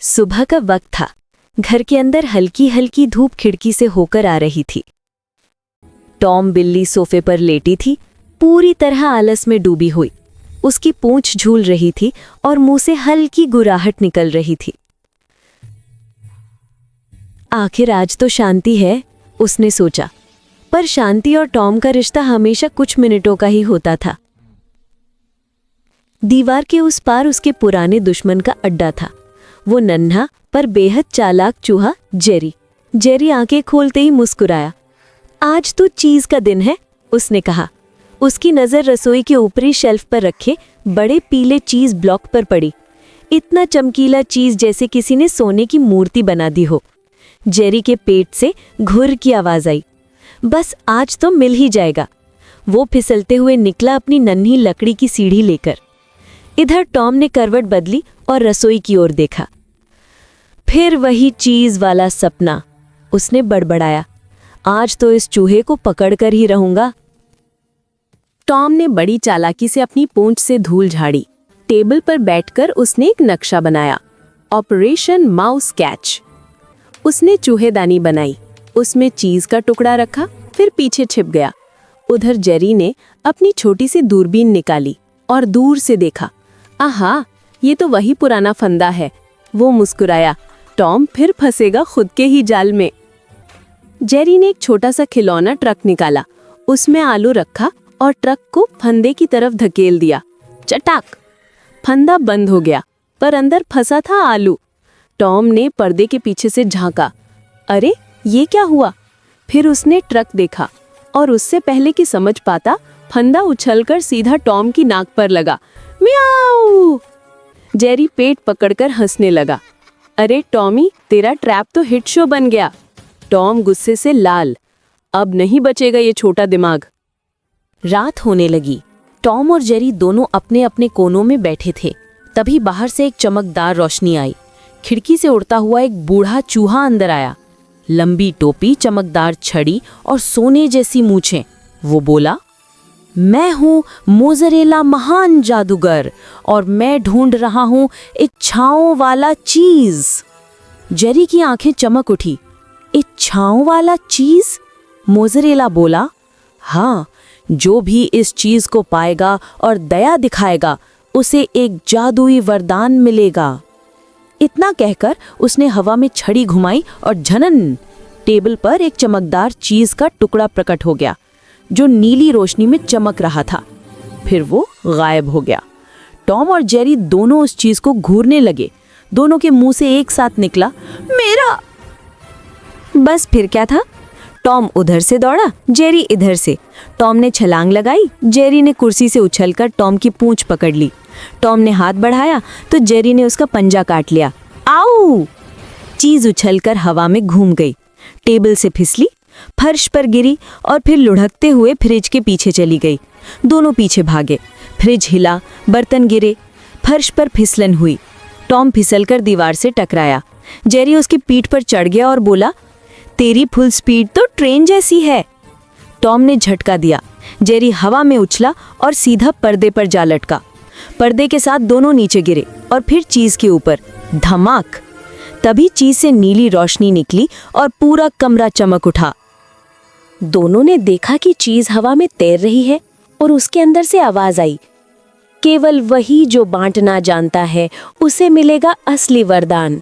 सुबह का वक्त था। घर के अंदर हल्की हल्की धूप खिड़की से होकर आ रही थी। टॉम बिल्ली सोफे पर लेटी थी, पूरी तरह आलस में डूबी हुई। उसकी पूंछ झूल रही थी और मुंह से हल्की गुराहट निकल रही थी। आखिर आज तो शांति है, उसने सोचा। पर शांति और टॉम का रिश्ता हमेशा कुछ मिनटों का ही होता था। दीवार के उस पार उसके पुराने दुश्मन का अड्डा था। वो नन्हा पर बेहद चालाक चूहा जेरी। जेरी आंखें खोलते ही मुस्कुराया। आज तो चीज का दिन है, उसने कहा। उसकी नजर रसोई के ऊपरी शेल्फ पर रखे बड़े पीले चीज ब्लॉक पर पड़ी। इतना चमकीला चीज जैसे किसी ने सोने की मूर्ति बना दी हो। जेरी के पेट से घुर की आवाज आई। बस आज तो मिल ही जाएगा। वो फिसलते हुए निकला अपनी नन्ही लकड़ी की सीढ़ी लेकर। इधर टॉम ने करवट बदली और रसोई की ओर देखा। फिर वही चीज वाला सपना, उसने बड़बड़ाया। आज तो इस चूहे को पकड़कर ही रहूंगा। टॉम ने बड़ी चालाकी से अपनी पूंछ से धूल झाड़ी। टेबल पर बैठकर उसने एक नक्शा बनाया, ऑपरेशन माउस कैच। उसने चूहेदानी बनाई, उसमें चीज का टुकड़ा रखा, फिर पीछे छिप गया। उधर जेरी ने अपनी छोटी सी दूरबीन निकाली और दूर से देखा। आहा, ये तो वही पुराना फंदा है। वो मुस्कुराया। टॉम फिर फंसेगा खुद के ही जाल में। जेरी ने एक छोटा सा खिलौना ट्रक निकाला, उसमें आलू रखा और ट्रक को फंदे की तरफ धकेल दिया। चटाक! फंदा बंद हो गया, पर अंदर फंसा था आलू। टॉम ने पर्दे के पीछे से झांका। अरे, ये क्या हुआ? फिर उसने ट्रक देखा और उससे पहले कि समझ पाता, फंदा उछलकर सीधा टॉम की नाक पर लगा। म्याऊ! जेरी पेट पकड़कर हंसने लगा। अरे टॉमी, तेरा ट्रैप तो हिट शो बन गया। टॉम गुस्से से लाल। अब नहीं बचेगा ये छोटा दिमाग। रात होने लगी। टॉम और जेरी दोनों अपने अपने कोनों में बैठे थे। तभी बाहर से एक चमकदार रोशनी आई। खिड़की से उड़ता हुआ एक बूढ़ा चूहा अंदर आया। लंबी टोपी, चमकदार छड़ी और सोने जैसी मूछें। वो बोला, मैं हूँ मोज़रेला महान जादूगर और मैं ढूंढ रहा हूँ इच्छाओं वाला चीज। जेरी की आंखें चमक उठी। इच्छाओं वाला चीज? मोज़रेला बोला, हाँ, जो भी इस चीज को पाएगा और दया दिखाएगा, उसे एक जादुई वरदान मिलेगा। इतना कहकर उसने हवा में छड़ी घुमाई और झनन! टेबल पर एक चमकदार चीज का टुकड़ा प्रकट हो गया, जो नीली रोशनी में चमक रहा था। फिर वो गायब हो गया। टॉम और जेरी दोनों उस चीज को घूरने लगे। दोनों के मुंह से एक साथ निकला, मेरा। बस फिर क्या था? टॉम उधर से दौड़ा, जेरी इधर से। टॉम ने छलांग लगाई, जेरी ने कुर्सी से उछलकर टॉम की पूंछ पकड़ ली। टॉम ने हाथ बढ़ाया तो जेरी ने उसका पंजा काट लिया। आऊ! चीज उछलकर हवा में घूम गई, टेबल से फिसली, फर्श पर गिरी और फिर लुढ़कते हुए फ्रिज के पीछे चली गई। दोनों पीछे भागे। फ्रिज हिला, बर्तन गिरे, फर्श पर फिसलन हुई। टॉम फिसलकर दीवार से टकराया। जेरी उसकी पीठ पर चढ़ गया और बोला, तेरी फुल स्पीड तो ट्रेन जैसी है। टॉम ने झटका दिया। जेरी हवा में उछला और सीधा पर्दे पर जा लटका। पर्दे के साथ दोनों नीचे गिरे और फिर चीज के ऊपर धमाक। तभी चीज से नीली रोशनी निकली और पूरा कमरा चमक उठा। दोनों ने देखा कि चीज हवा में तैर रही है और उसके अंदर से आवाज आई, केवल वही जो बांटना जानता है, उसे मिलेगा असली वरदान।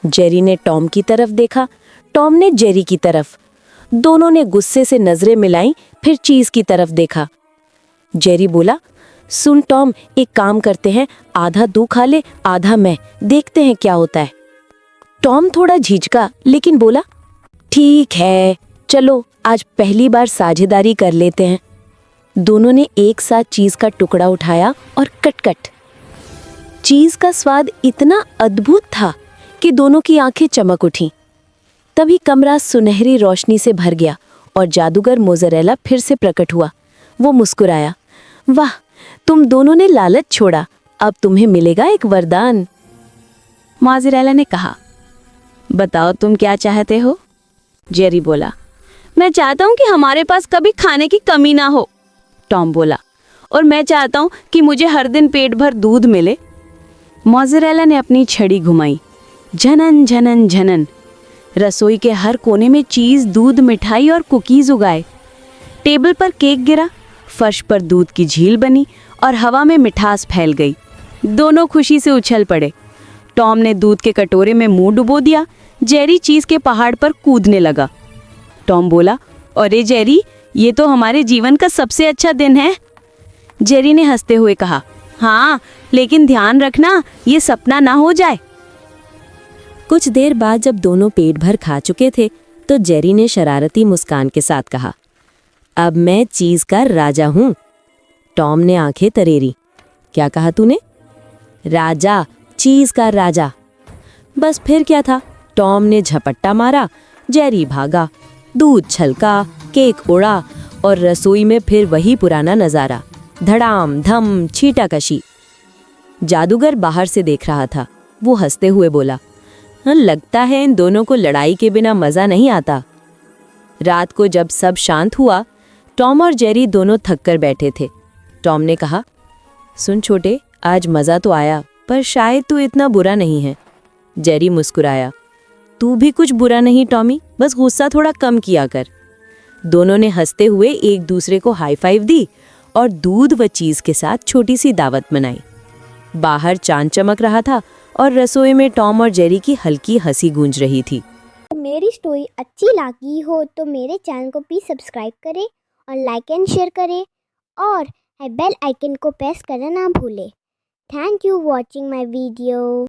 जेरी ने टॉम की तरफ देखा, टॉम ने जेरी की तरफ। दोनों ने गुस्से से नजरें मिलाई, फिर चीज की तरफ देखा। जेरी बोला, सुन टॉम, एक काम करते हैं, आधा तू खा ले, आधा मैं, देखते हैं क्या होता है। टॉम थोड़ा झिझका, लेकिन बोला, ठीक है, चलो आज पहली बार साझेदारी कर लेते हैं। दोनों ने एक साथ चीज का टुकड़ा उठाया और कट-कट। चीज का स्वाद इतना अद्भुत था कि दोनों की आंखें चमक उठीं। तभी कमरा सुनहरी रोशनी से भर गया और जादूगर मोज़रेला फिर से प्रकट हुआ। वो मुस्कुराया। वाह, तुम दोनों ने लालच छोड़ा, अब तुम्हें मिलेगा एक वरदान। मोज़रेला ने कहा, बताओ तुम क्या चाहते हो? जेरी बोला, मैं चाहता हूँ कि हमारे पास कभी खाने की कमी ना हो। टॉम बोला, और मैं चाहता हूँ कि मुझे हर दिन पेट भर दूध मिले। मोज़रेला ने अपनी छड़ी घुमाई। झनन झनन झनन। रसोई के हर कोने में चीज़, दूध, मिठाई और कुकीज़ उगाए। टेबल पर केक गिरा, फर्श पर दूध की झील बनी और हवा में मिठास फैल गई। दोनों खुशी से उछल पड़े। टॉम ने दूध के कटोरे में मुंह डुबो दिया। जेरी चीज़ के पहाड़ पर कूदने लगा। टॉम बोला, अरे जेरी, ये तो हमारे जीवन का सबसे अच्छा दिन है। जेरी ने हंसते हुए कहा, हाँ, लेकिन ध्यान रखना ये सपना ना हो जाए। कुछ देर बाद जब दोनों पेट भर खा चुके थे तो जेरी ने शरारती मुस्कान के साथ कहा, अब मैं चीज का राजा हूं। टॉम ने आंखें तरेरी। क्या कहा तूने? राजा, चीज का राजा। बस फिर क्या था, टॉम ने झपट्टा मारा, जेरी भागा, दूध छलका, केक उड़ा और रसोई में फिर वही पुराना नजारा, धड़ाम धम छींटाकशी। जादूगर बाहर से देख रहा था। वो हंसते हुए बोला, लगता है इन दोनों को लड़ाई के बिना मजा नहीं आता। रात को जब सब शांत हुआ, टॉम और जेरी दोनों थक कर बैठे थे। टॉम ने कहा, सुन छोटे, आज मजा तो आया, पर शायद तू इतना बुरा नहीं है। जेरी मुस्कुराया, तू भी कुछ बुरा नहीं टॉमी, बस गुस्सा थोड़ा कम किया कर। दोनों ने हंसते हुए एक दूसरे को हाई फाइव दी और दूध व चीज के साथ छोटी सी दावत मनाई। बाहर चांद चमक रहा था और रसोई में टॉम और जेरी की हल्की हंसी गूंज रही थी। मेरी स्टोरी अच्छी लगी हो तो मेरे चैनल को प्लीज़ सब्सक्राइब करें और लाइक एंड शेयर करें और बेल आइकन को प्रेस करना ना भूलें। Thank you watching my video.